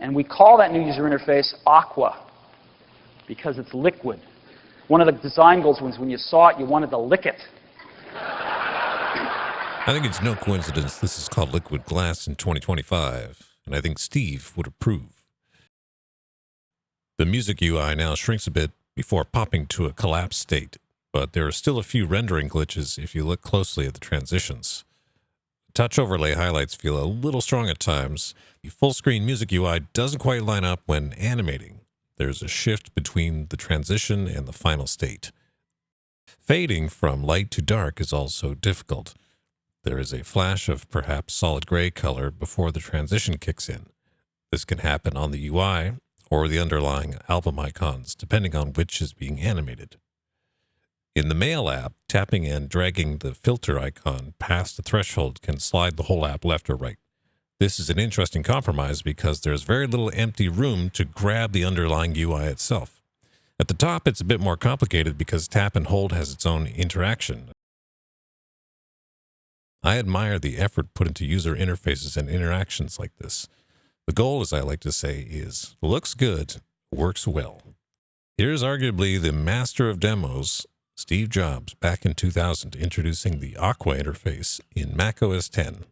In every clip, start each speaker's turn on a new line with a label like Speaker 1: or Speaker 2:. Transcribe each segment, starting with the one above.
Speaker 1: And we call that new user interface Aqua because it's liquid. One of the design goals was when you saw it, you wanted to lick it.
Speaker 2: I think it's no coincidence this is called liquid glass in 2025, and I think Steve would approve. The Music UI now shrinks a bit before popping to a collapsed state, but there are still a few rendering glitches if you look closely at the transitions. Touch overlay highlights feel a little strong at times. The full-screen Music UI doesn't quite line up when animating. There's a shift between the transition and the final state. Fading from light to dark is also difficult. There is a flash of perhaps solid gray color before the transition kicks in. This can happen on the UI or the underlying album icons, depending on which is being animated. In the Mail app, tapping and dragging the filter icon past the threshold can slide the whole app left or right. This is an interesting compromise because there's very little empty room to grab the underlying UI itself. At the top, it's a bit more complicated because tap and hold has its own interaction. I admire the effort put into user interfaces and interactions like this. The goal, as I like to say, is looks good, works well. Here's arguably the master of demos, Steve Jobs, back in 2000, introducing the Aqua interface in macOS 10.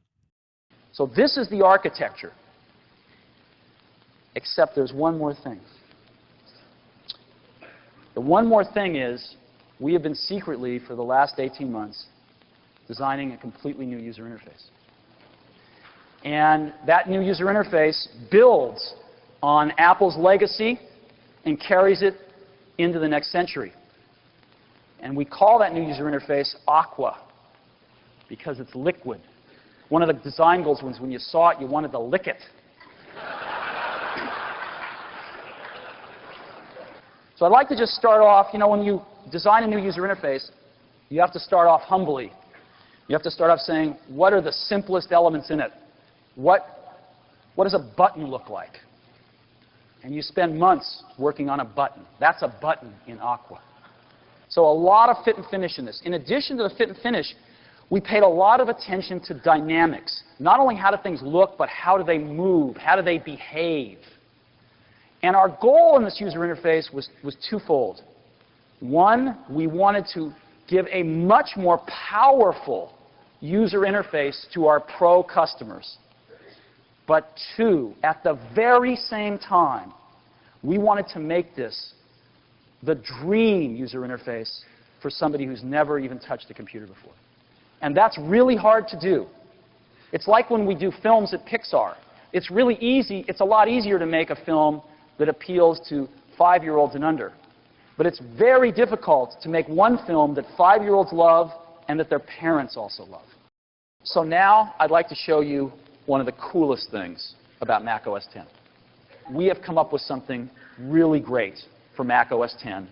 Speaker 1: So this is the architecture, except there's one more thing. The one more thing is we have been secretly, for the last 18 months, designing a completely new user interface. And that new user interface builds on Apple's legacy and carries it into the next century. And we call that new user interface Aqua because it's liquid. One of the design goals was when you saw it, you wanted to lick it. So I'd like to just start off, when you design a new user interface, you have to start off humbly. You have to start off saying, what are the simplest elements in it? What does a button look like? And you spend months working on a button. That's a button in Aqua. So a lot of fit and finish in this. In addition to the fit and finish, we paid a lot of attention to dynamics. Not only how do things look, but how do they move? How do they behave? And our goal in this user interface was twofold. One, we wanted to give a much more powerful user interface to our pro customers. But two, at the very same time, we wanted to make this the dream user interface for somebody who's never even touched a computer before. And that's really hard to do. It's like when we do films at Pixar. It's really easy. It's a lot easier to make a film that appeals to 5-year-olds and under. But it's very difficult to make one film that 5-year-olds love and that their parents also love. So now I'd like to show you one of the coolest things about macOS 10. We have come up with something really great for macOS 10,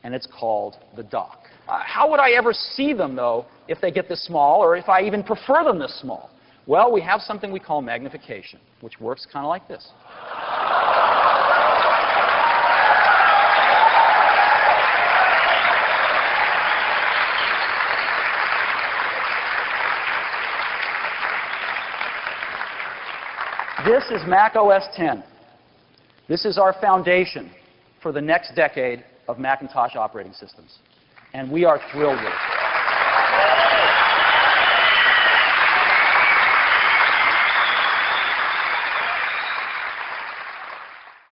Speaker 1: and it's called the dock. How would I ever see them, though, if they get this small, or if I even prefer them this small? Well, we have something we call magnification, which works kind of like this. This is macOS 10. This is our foundation for the next decade of Macintosh operating systems. And we are thrilled with it.